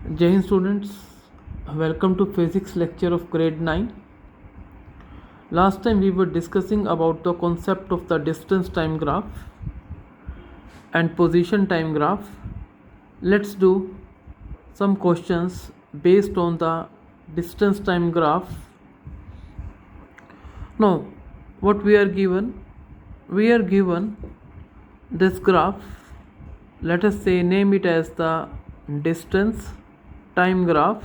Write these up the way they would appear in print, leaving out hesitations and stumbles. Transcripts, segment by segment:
Jai Hind students, welcome to physics lecture of grade 9. Last time we were discussing about the concept of the distance time graph and position time graph. Let's do some questions based on the distance time graph. Now, what we are given? We are given this graph. Let us say name it as the distance time graph.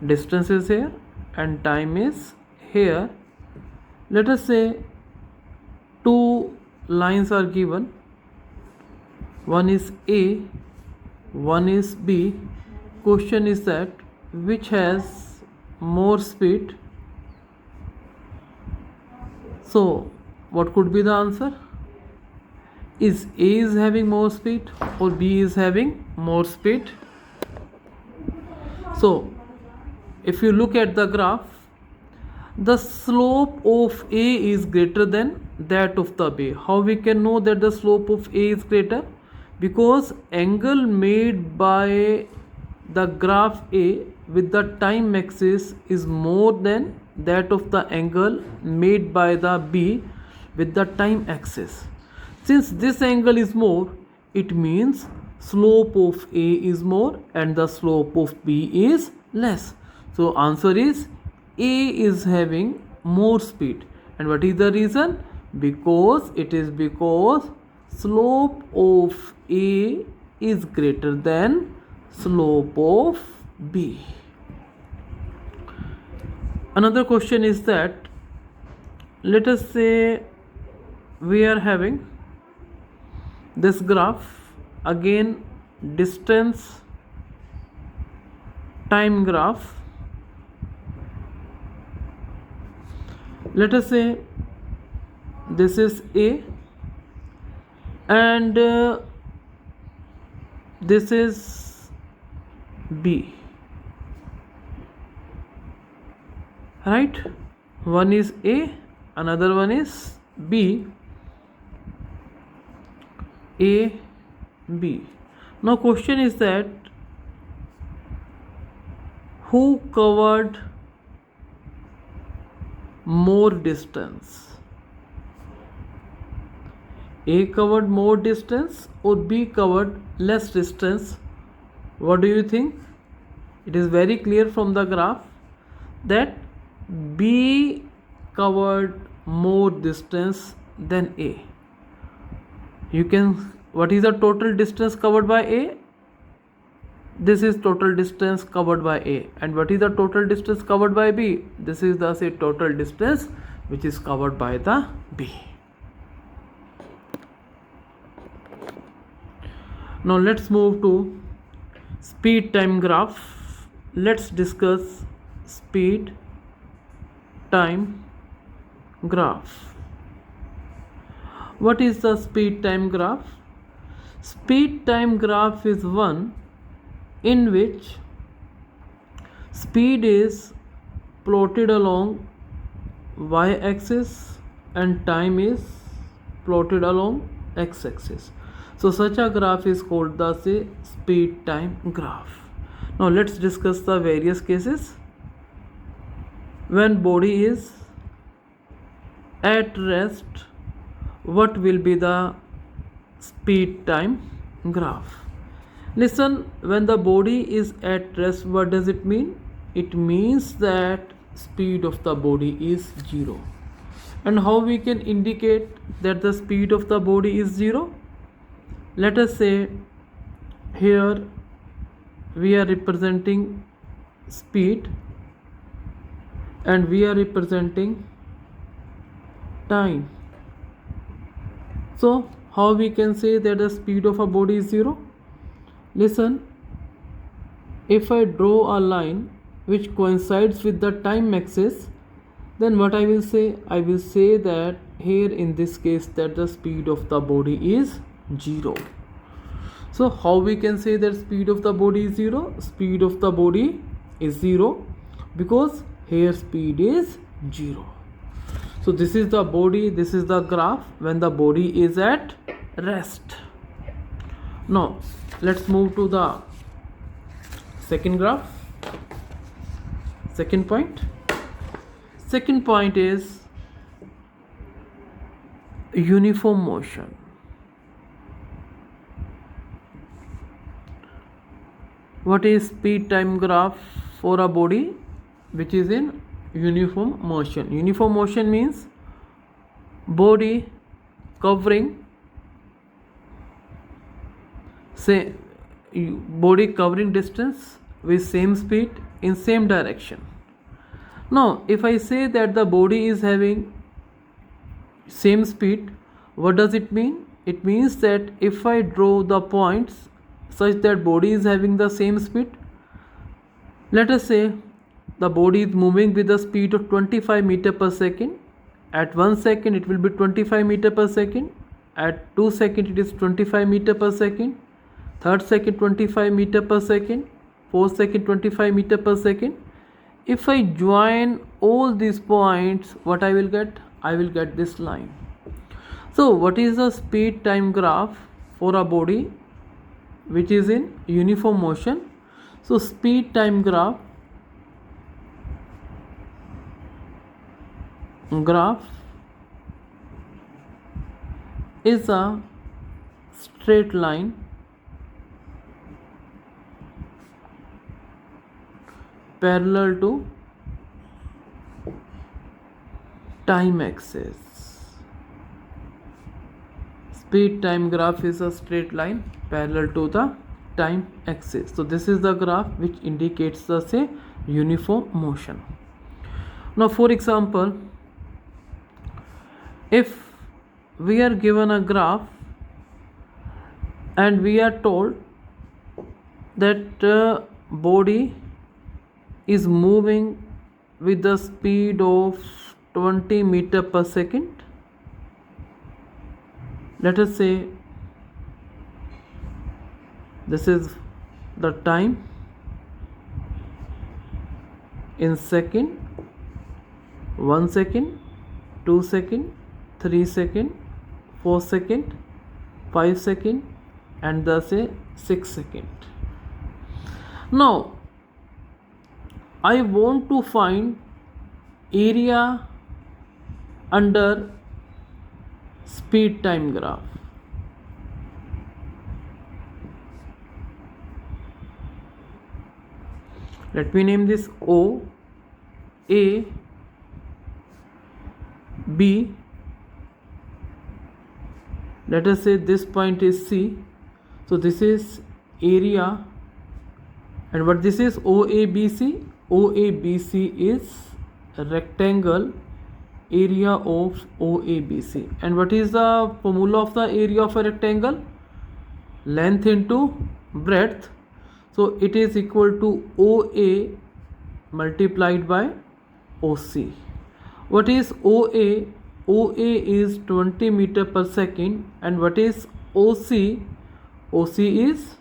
Distance is here and time is here. Let us say two lines are given. One is A, one is B. Question is that which has more speed? So what could be the answer? Is A is having more speed or B is having more speed? So if you look at the graph, the slope of A is greater than that of the B. How we can know that the slope of A is greater? Because angle made by the graph A with the time axis is more than that of the angle made by the B with the time axis. Since this angle is more, it means slope of A is more and the slope of B is less. So answer is A is having more speed. And what is the reason? Because slope of A is greater than slope of B. Another question is that let us say we are having this graph, again distance time graph. Let us say this is A and this is B, right? One is A, another one is B. A, B. Now question is that who covered more distance? A covered more distance or B covered less distance? What do you think? It is very clear from the graph that B covered more distance than A. What is the total distance covered by A? This is total distance covered by A. And what is the total distance covered by B? This is the total distance which is covered by the B. Now let's move to speed time graph. Let's discuss speed time graph. What is the speed time graph? Speed time graph is one in which speed is plotted along y-axis and time is plotted along x-axis. So such a graph is called the speed time graph. Now let's discuss the various cases. When body is at rest, what will be the speed time graph? Listen, when the body is at rest, what does it mean? It means that speed of the body is 0. And how we can indicate that the speed of the body is 0? Let us say here we are representing speed and we are representing time. So how we can say that the speed of a body is 0? Listen, if I draw a line which coincides with the time axis, then what I will say? I will say that here in this case that the speed of the body is 0. So how we can say that speed of the body is 0? Speed of the body is 0 because here speed is 0. So this is the body, this is the graph when the body is at rest. Now let's move to the second graph, second point. Second point is uniform motion. What is speed time graph for a body which is in uniform motion? Uniform motion means body covering, say, body covering distance with same speed in same direction. Now if I say that the body is having same speed, what does it mean? It means that if I draw the points such that body is having the same speed, let us say the body is moving with the speed of 25 meter per second. At 1 second it will be 25 meter per second, at 2 second it is 25 meter per second, third second 25 meter per second, fourth second 25 meter per second. If I join all these points, what I will get? I will get this line. So what is the speed time graph for a body which is in uniform motion? So speed time graph is a straight line parallel to time axis. Speed time graph is a straight line parallel to the time axis. So this is the graph which indicates the say uniform motion. Now for example, if we are given a graph and we are told that body is moving with the speed of 20 meter per second, let us say this is the time in second, 1 second, 2 second, 3 second, 4 second, 5 second, and thus a 6 second. Now I want to find area under speed time graph. Let me name this O, A, B. Let us say this point is C. So this is area, and what this is OABC. OABC is a rectangle area of OABC. And what is the formula of the area of a rectangle? Length into breadth. So it is equal to OA multiplied by OC. What is OA? OA is 20 meter per second. And what is OC? OC is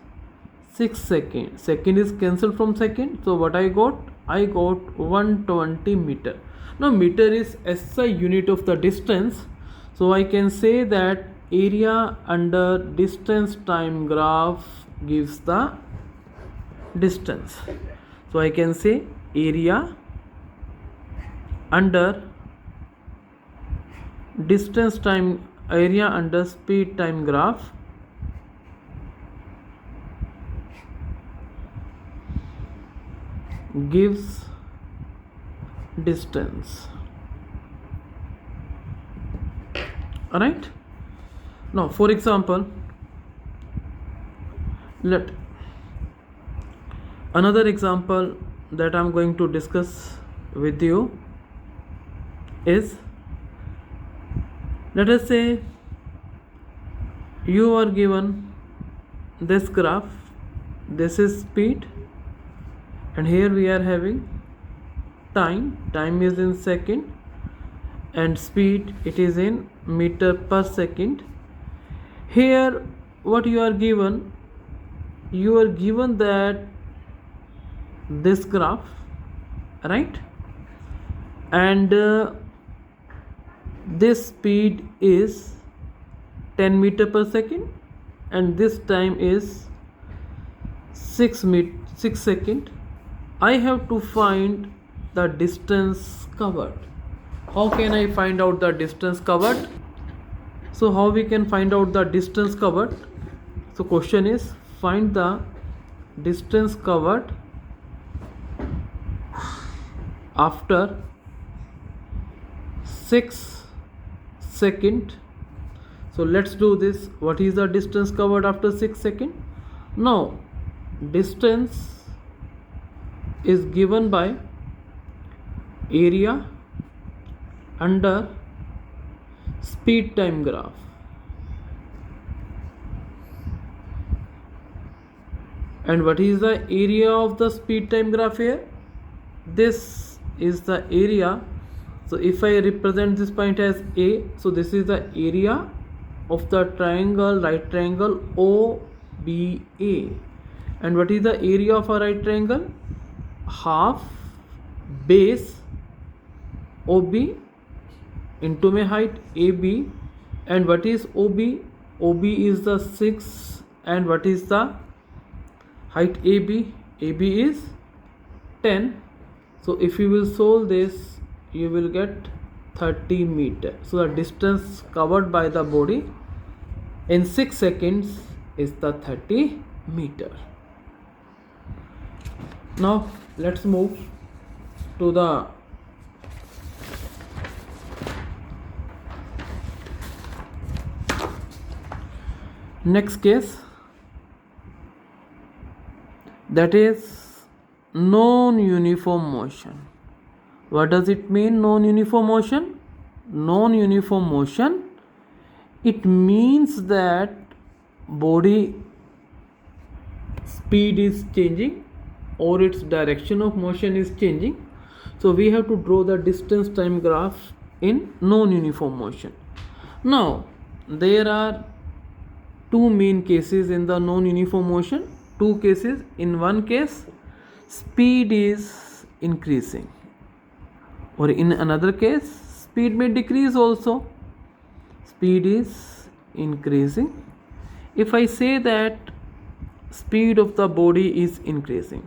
6 second. Second is cancelled from second. So what I got? I got 120 meter. Now meter is SI unit of the distance. So I can say that area under distance time graph gives the distance. So I can say area under distance time, area under speed time graph gives distance. Alright. Now for example, another example that I'm going to discuss with you is, let us say you are given this graph, this is speed, and here we are having time is in second, and speed it is in meter per second. Here what you are given? You are given that this graph, right? And this speed is 10 meter per second, and this time is 6 second. I have to find the distance covered. How can I find out the distance covered? So how we can find out the distance covered? So question is, find the distance covered after 6 second. So let's do this. What is the distance covered after 6 second? Now distance is given by area under speed time graph. And what is the area of the speed time graph here? This is the area. So if I represent this point as A, so this is the area of the triangle, right triangle OBA. And what is the area of a right triangle? Half base OB into my height AB. And what is OB? OB is the 6. And what is the height AB? AB is 10. So if you will solve this, you will get 30 meter. So the distance covered by the body in 6 seconds is the 30 meter. Now let's move to the next case, that is non-uniform motion. What does it mean, non-uniform motion? Non-uniform motion, it means that body speed is changing or its direction of motion is changing. So we have to draw the distance time graph in non-uniform motion. Now there are two main cases in the non-uniform motion. Two cases. In one case, speed is increasing, or in another case, speed may decrease also. Speed is increasing. If I say that speed of the body is increasing,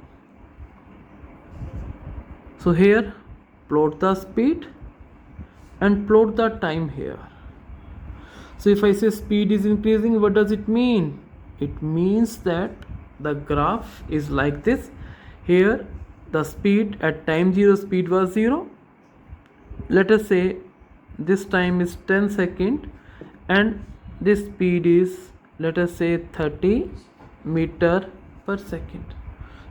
so here plot the speed and plot the time here. So if I say speed is increasing, what does it mean? It means that the graph is like this. Here the speed at time 0, speed was 0. Let us say this time is 10 second and this speed is, let us say, 30 meter per second.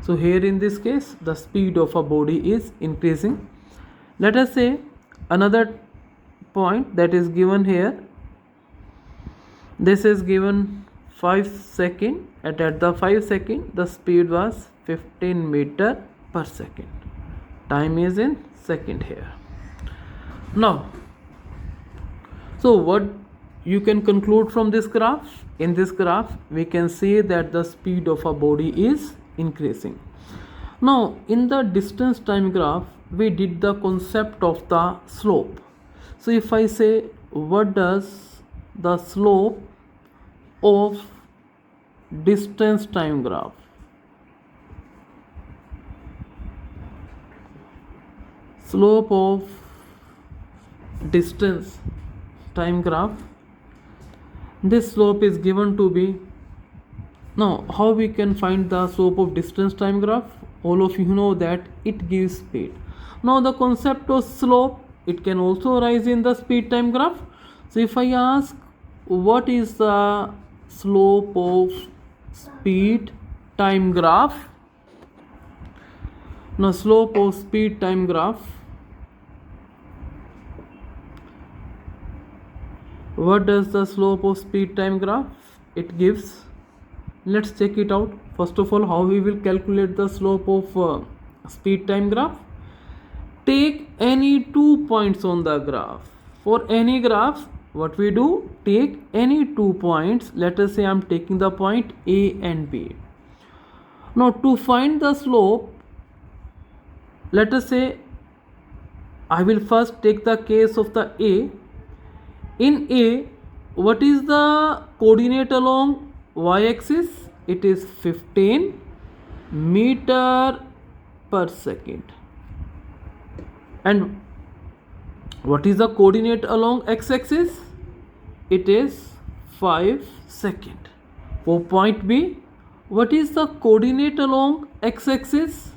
So here in this case the speed of a body is increasing. Let us say another point that is given here. This is given 5 second, and at the 5 second the speed was 15 meter per second. Time is in second here. Now, so what you can conclude from this graph? In this graph we can say that the speed of a body is increasing. Now in the distance time graph we did the concept of the slope. So if I say, what does the slope of distance time graph? Slope of distance time graph, this slope is given to be, now how we can find the slope of distance time graph? All of you know that it gives speed. Now the concept of slope, it can also arise in the speed time graph. So if I ask, what is the slope of speed time graph? Now slope of speed time graph, what does the slope of speed time graph it gives? Let's check it out. First of all, how we will calculate the slope of speed time graph? Take any 2 points on the graph. For any graph, what we do, take any 2 points. Let us say I am taking the point A and B. Now to find the slope, let us say I will first take the case of the A. In A, what is the coordinate along y-axis? It is 15. meter per second. And what is the coordinate along x-axis? It is 5 second. For point B, what is the coordinate along x-axis?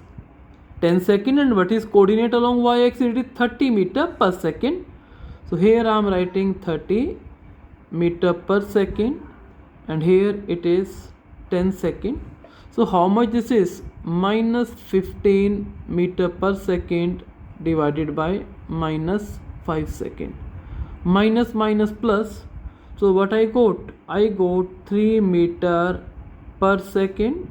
10 second. And what is coordinate along y-axis? It is 30 meter per second. So here I am writing 30 meter per second, and here it is 10 second. So how much this is? Minus 15 meter per second divided by minus 5 second. Minus minus plus. So what I got? I got 3 meter per second.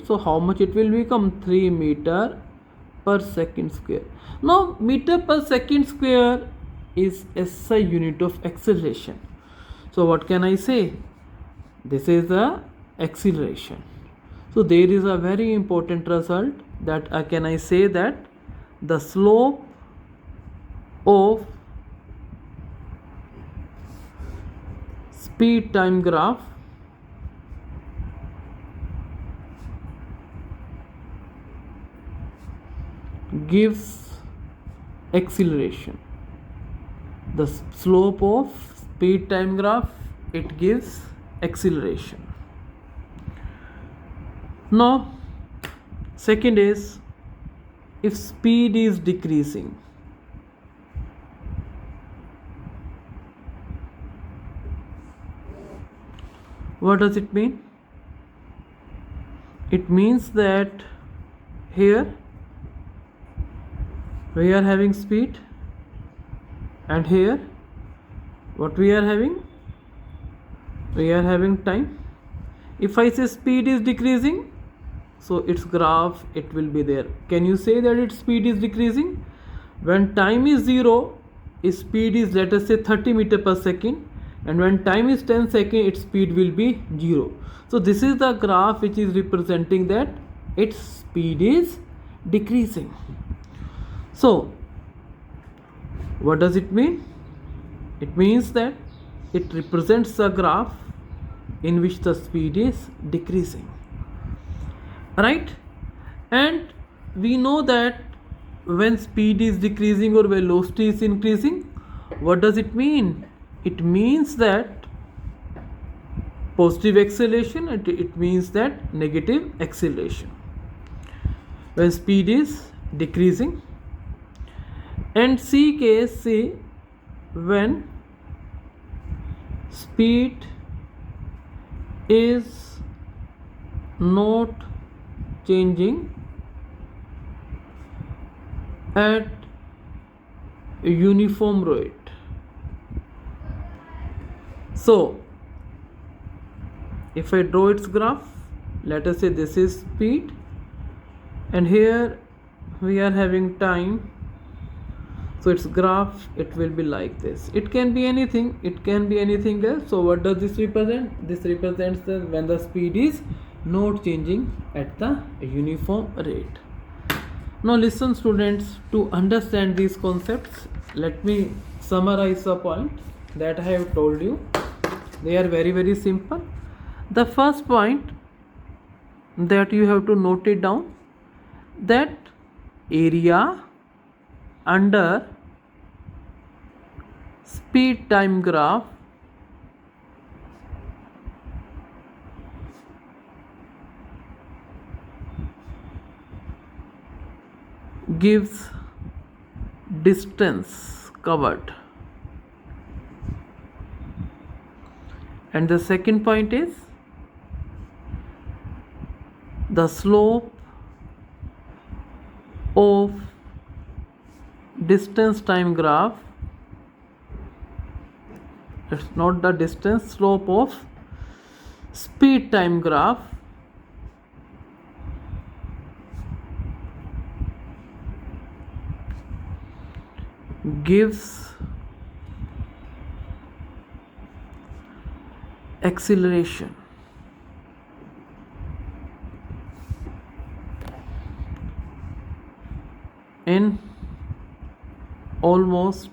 So how much it will become? 3 meter per second square. Now meter per second square is SI unit of acceleration. So what can I say? This is the acceleration. So there is a very important result, that can I say that the slope of speed time graph gives acceleration. The slope of speed time graph, it gives acceleration. Now second is, if speed is decreasing, what does it mean? It means that here we are having speed, and here what we are having? We are having time. If I say speed is decreasing, so its graph, it will be there. Can you say that its speed is decreasing? When time is 0, its speed is, let us say, 30 meter per second, and when time is 10 seconds, its speed will be 0. So this is the graph which is representing that its speed is decreasing. So what does it mean? It means that it represents a graph in which the speed is decreasing, right? And we know that when speed is decreasing or velocity is increasing, what does it mean? It means that positive acceleration, and it means that negative acceleration when speed is decreasing. And C case, C, when speed is not changing at a uniform rate. So if I draw its graph, let us say this is speed, and here we are having time. So its graph, it will be like this. It can be anything, it can be anything else. So what does this represent? This represents when the speed is not changing at the uniform rate. Now listen students, to understand these concepts, let me summarize the point that I have told you. They are very, very simple. The first point that you have to note it down, that area under speed time graph gives distance covered. And the second point is, the slope of distance time graph, it's not the distance, slope of speed time graph gives acceleration. In almost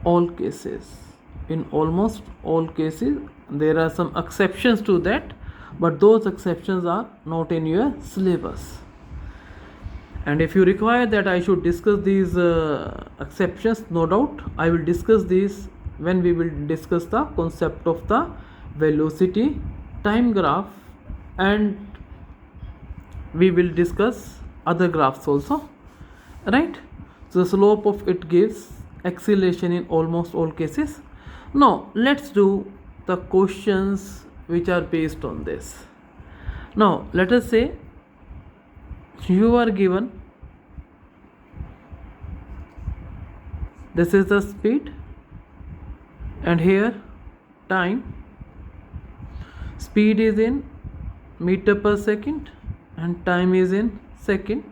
all cases, there are some exceptions to that, but those exceptions are not in your syllabus. And if you require that I should discuss these exceptions, no doubt I will discuss these when we will discuss the concept of the velocity time graph, and we will discuss other graphs also, right? So the slope of it gives acceleration in almost all cases. Now let's do the questions which are based on this. Now let us say you are given this is the speed and here time. Speed is in meter per second and time is in second.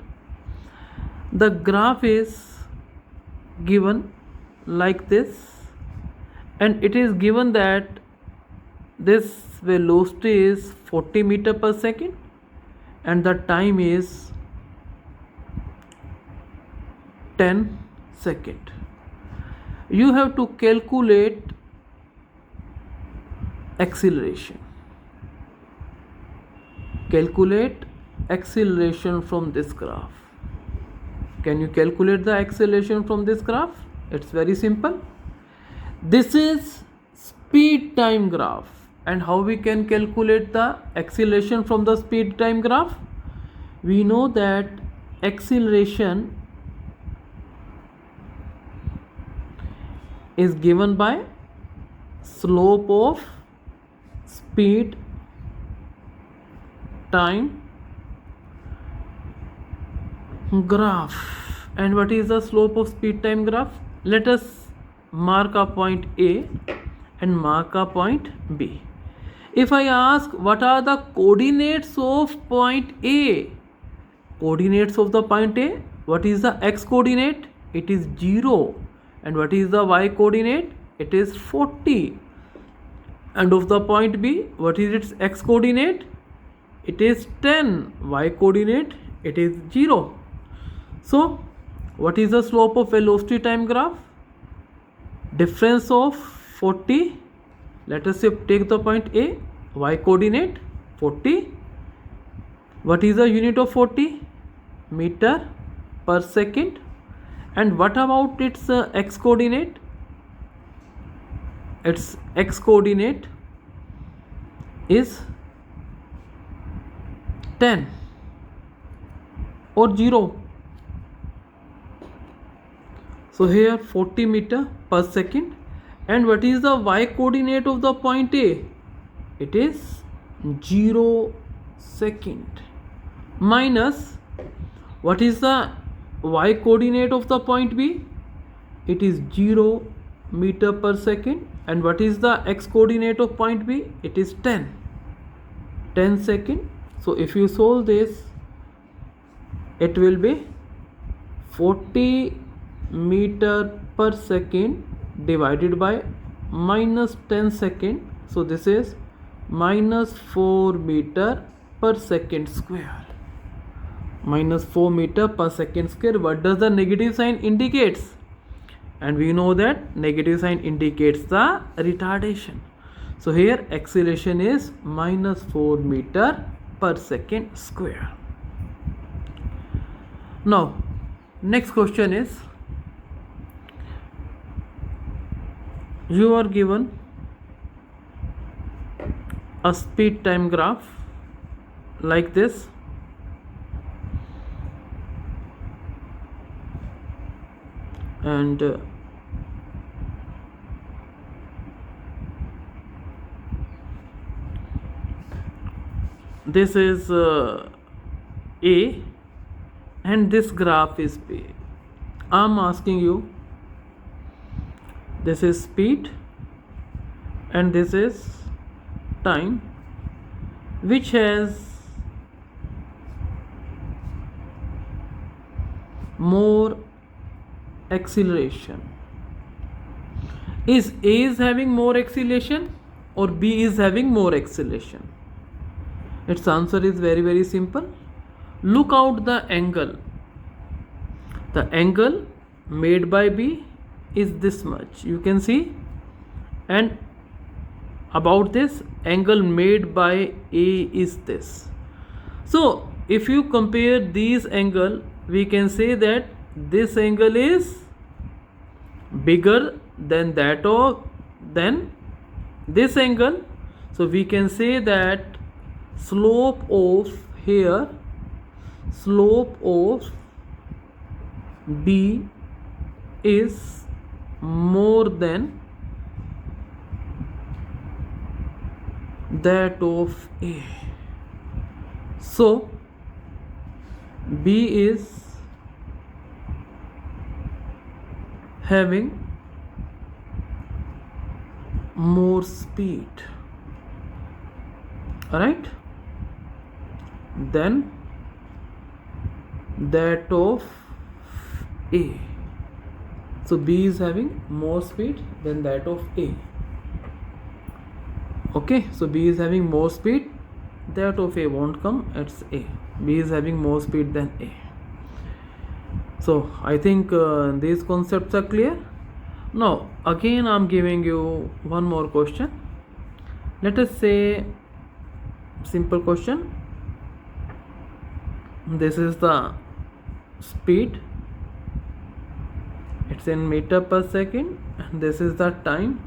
The graph is given like this, and it is given that this velocity is 40 meter per second and the time is 10 second. You have to calculate acceleration. Calculate acceleration from this graph. Can you calculate the acceleration from this graph? It's very simple. This is speed time graph, and how we can calculate the acceleration from the speed time graph? We know that acceleration is given by slope of speed time graph. And what is the slope of speed time graph? Let us mark a point A and mark a point B. If I ask what are the coordinates of point A, coordinates of the point A, what is the x coordinate? It is 0. And what is the y coordinate? It is 40. And of the point B, what is its x coordinate? It is 10. Y coordinate, it is 0. So what is the slope of velocity time graph? Difference of 40. Let us say take the point A, y coordinate 40. What is the unit of 40? Meter per second. And what about its x coordinate? Its x coordinate is 10 or 0. So here 40 meter per second. And what is the y coordinate of the point A? It is 0 second. Minus what is the y coordinate of the point B? It is 0 meter per second. And what is the x coordinate of point B? It is 10 second. So if you solve this, it will be 40 meter per second divided by minus 10 second. So this is minus 4 meter per second square. Minus 4 meter per second square. What does the negative sign indicates? And we know that negative sign indicates the retardation. So here acceleration is minus 4 meter per second square. Now next question is, you are given a speed time graph like this, and this is A and this graph is B. I am asking you, this is speed and this is time, which has more acceleration? Is A is having more acceleration or B is having more acceleration? Its answer is very simple. Look out the angle. The angle made by B is this much, you can see, and about this angle made by A is this. So if you compare these angle, we can say that this angle is bigger than that of than this angle. So we can say that slope of here, slope of B is more than that of A. So B is having more speed, alright, than that of A. So B is having more speed than that of A. Okay, so B is having more speed, that of A won't come, it's A. B is having more speed than A. So I think these concepts are clear. Now again I'm giving you one more question. Let us say simple question. This is the speed, it's in meter per second, and this is the time.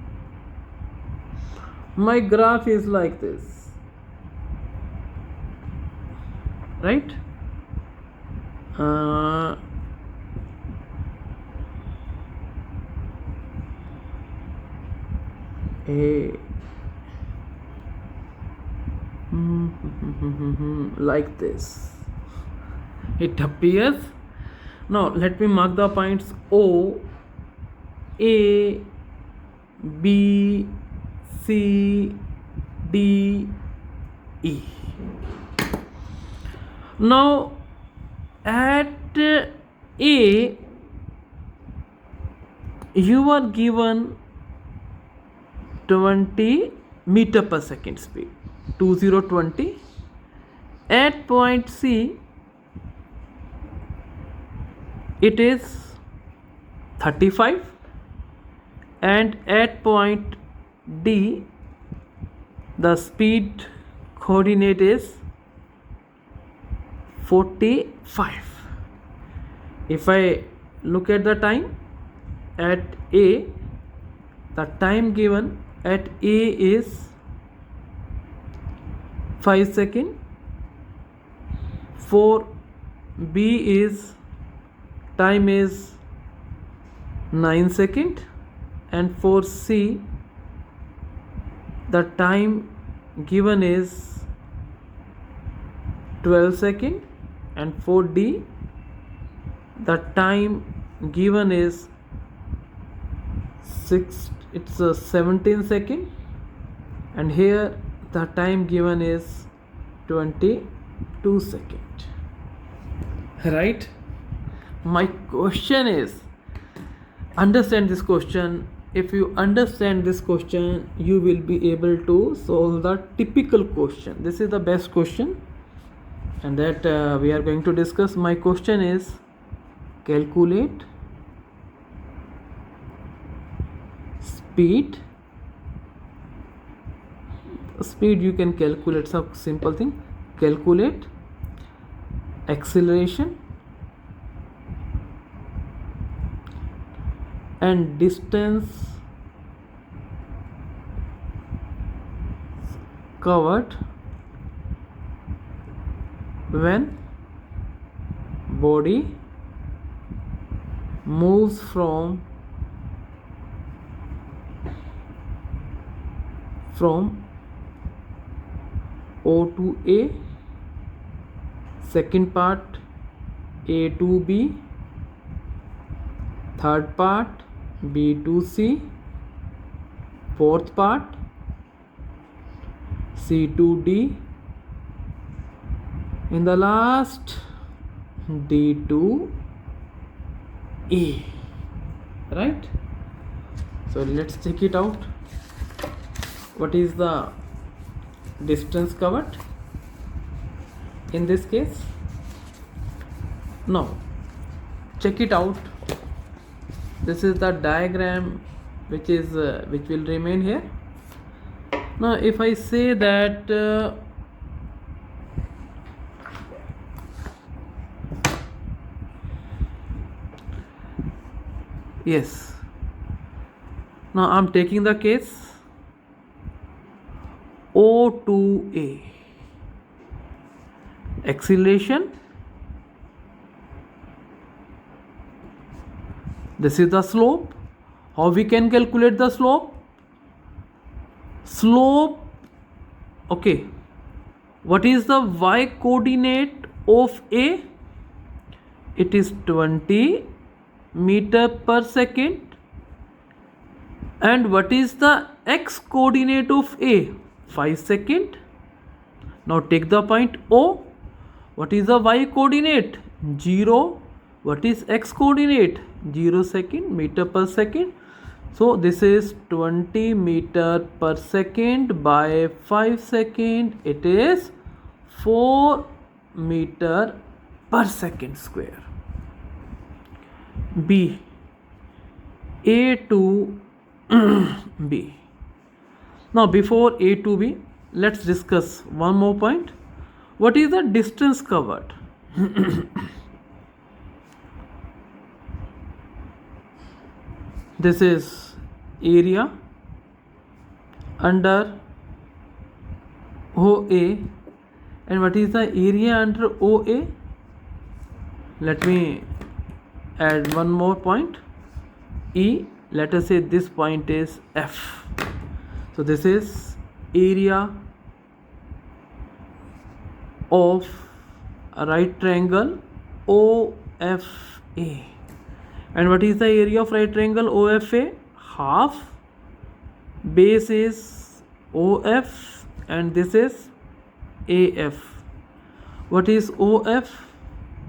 My graph is like this, right? Like this it appears. Now let me mark the points O, A, B, C, D, E. Now at A you are given 20 meter per second speed, 2020. At point C it is 35, and at point D the speed coordinate is 45. If I look at the time at A, the time given at A is 5 seconds, for B is time is 9 seconds, and for C the time given is 12 seconds, and for D the time given is 17 seconds, and here the time given is 22 seconds, right? My question is, understand this question. If you understand this question, you will be able to solve the typical question. This is the best question, and that we are going to discuss. My question is, calculate speed. Speed you can calculate, some simple thing. Calculate acceleration and distance covered when body moves from O to A, second part A to B, third part B to C, fourth part C to D, in the last D to E, right? So let's check it out. What is the distance covered in this case? Now check it out. This is the diagram which will remain here. Now if I say that yes, now I'm taking the case O to A. Acceleration, this is the slope. How we can calculate the slope? Okay, what is the y coordinate of A? It is 20 meter per second. And what is the x coordinate of A? 5 second. Now take the point O. What is the y coordinate? 0. What is x coordinate? 0 second, meter per second. So this is 20 meter per second by 5 second. It is 4 meter per second square. B. A to B. Now before A to B, let's discuss one more point. What is the distance covered? This is area under OA. And what is the area under OA? Let me add one more point. E, let us say this point is F. So this is area of a right triangle OFA. And what is the area of right triangle OFA? Half. Base is OF and this is AF. What is OF?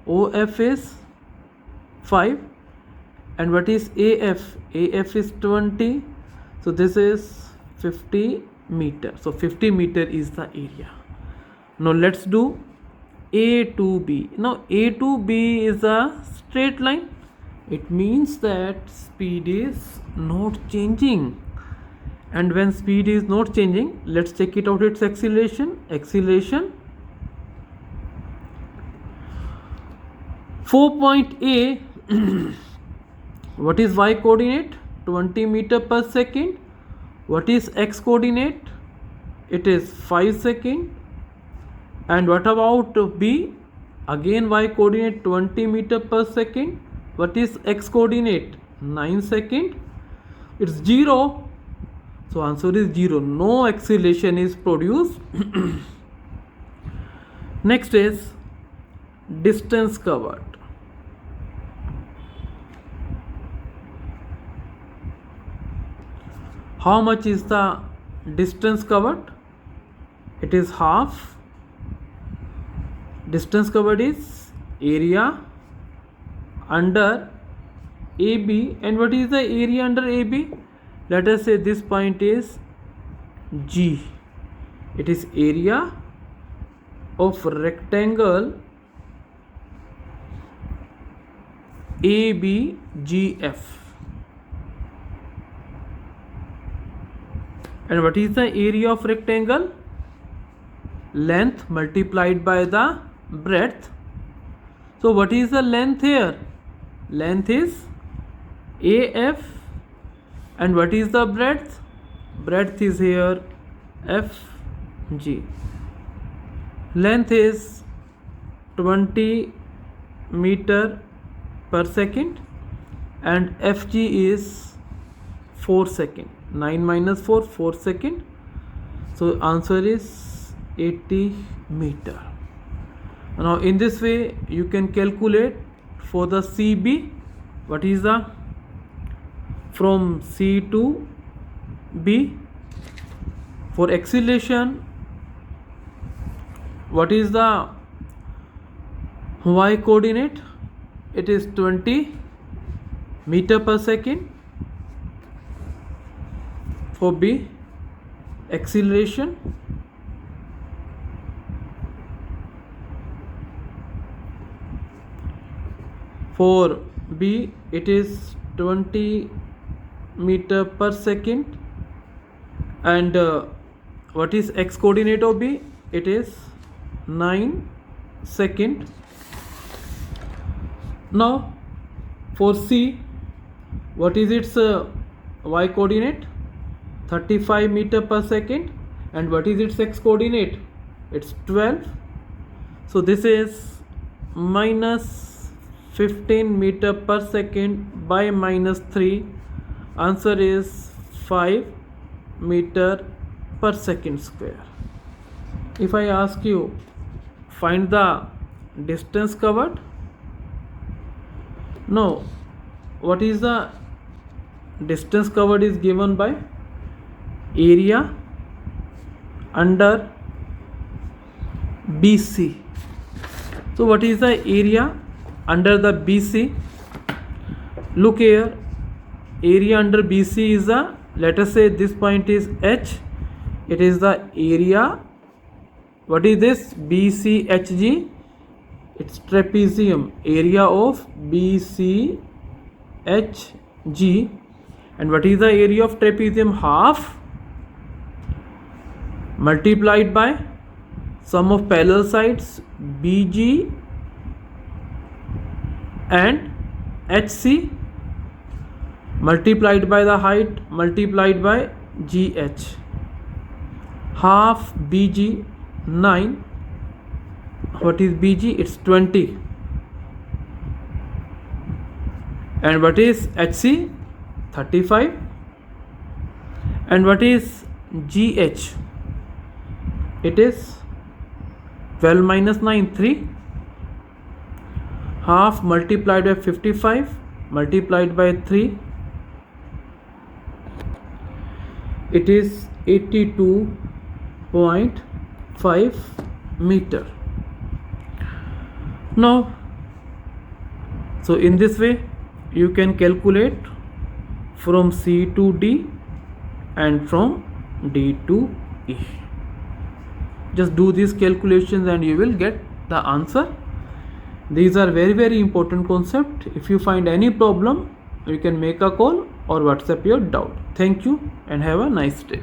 OF is 5. And what is AF? AF is 20. So this is 50 meter. So 50 meter is the area. Now let's do A to B. Now A to B is a straight line. It means that speed is not changing. And when speed is not changing, let's check it out its acceleration. Acceleration 4.A. What is y coordinate? 20 meter per second. What is x coordinate? It is 5 second. And what about B? Again y coordinate 20 meter per second. What is x coordinate? 9 second. It's 0. So answer is 0. No acceleration is produced. Next is distance covered. How much is the distance covered? It is half. Distance covered is area under AB. And what is the area under AB? Let us say this point is G. It is area of rectangle ABGF. And what is the area of rectangle? Length multiplied by the breadth. So what is the length here? Length is AF. And what is the breadth? Breadth is here FG. Length is 20 meter per second and FG is 4 second. 9 minus 4, 4 second. So answer is 80 meter. Now in this way you can calculate for the CB. What is the from C to B? For acceleration, what is the y coordinate? It is 20 meter per second. For B, acceleration for B, it is 20 meter per second. And what is x coordinate of B? It is 9 second. Now for C, what is its y coordinate? 35 meter per second. And what is its x coordinate? It's 12. So this is minus 15 meter per second by minus 3. Answer is 5 meter per second square. If I ask you, find the distance covered. No, what is the distance covered is given by area under BC. So what is the area under the BC? Look here, area under BC is the, let us say this point is H, it is the area. What is this? BCHG, it's trapezium, area of BCHG. And what is the area of trapezium? Half multiplied by sum of parallel sides BG and HC multiplied by the height multiplied by GH. Half BG 9. What is BG? It's 20. And what is HC? 35. And what is GH? It is 12 minus 9, 3. Half multiplied by 55 multiplied by 3. It is 82.5 meter. Now, so in this way you can calculate from C to D and from D to E. Just do these calculations and you will get the answer. These are very important concept. If you find any problem, you can make a call or WhatsApp your doubt. Thank you and have a nice day.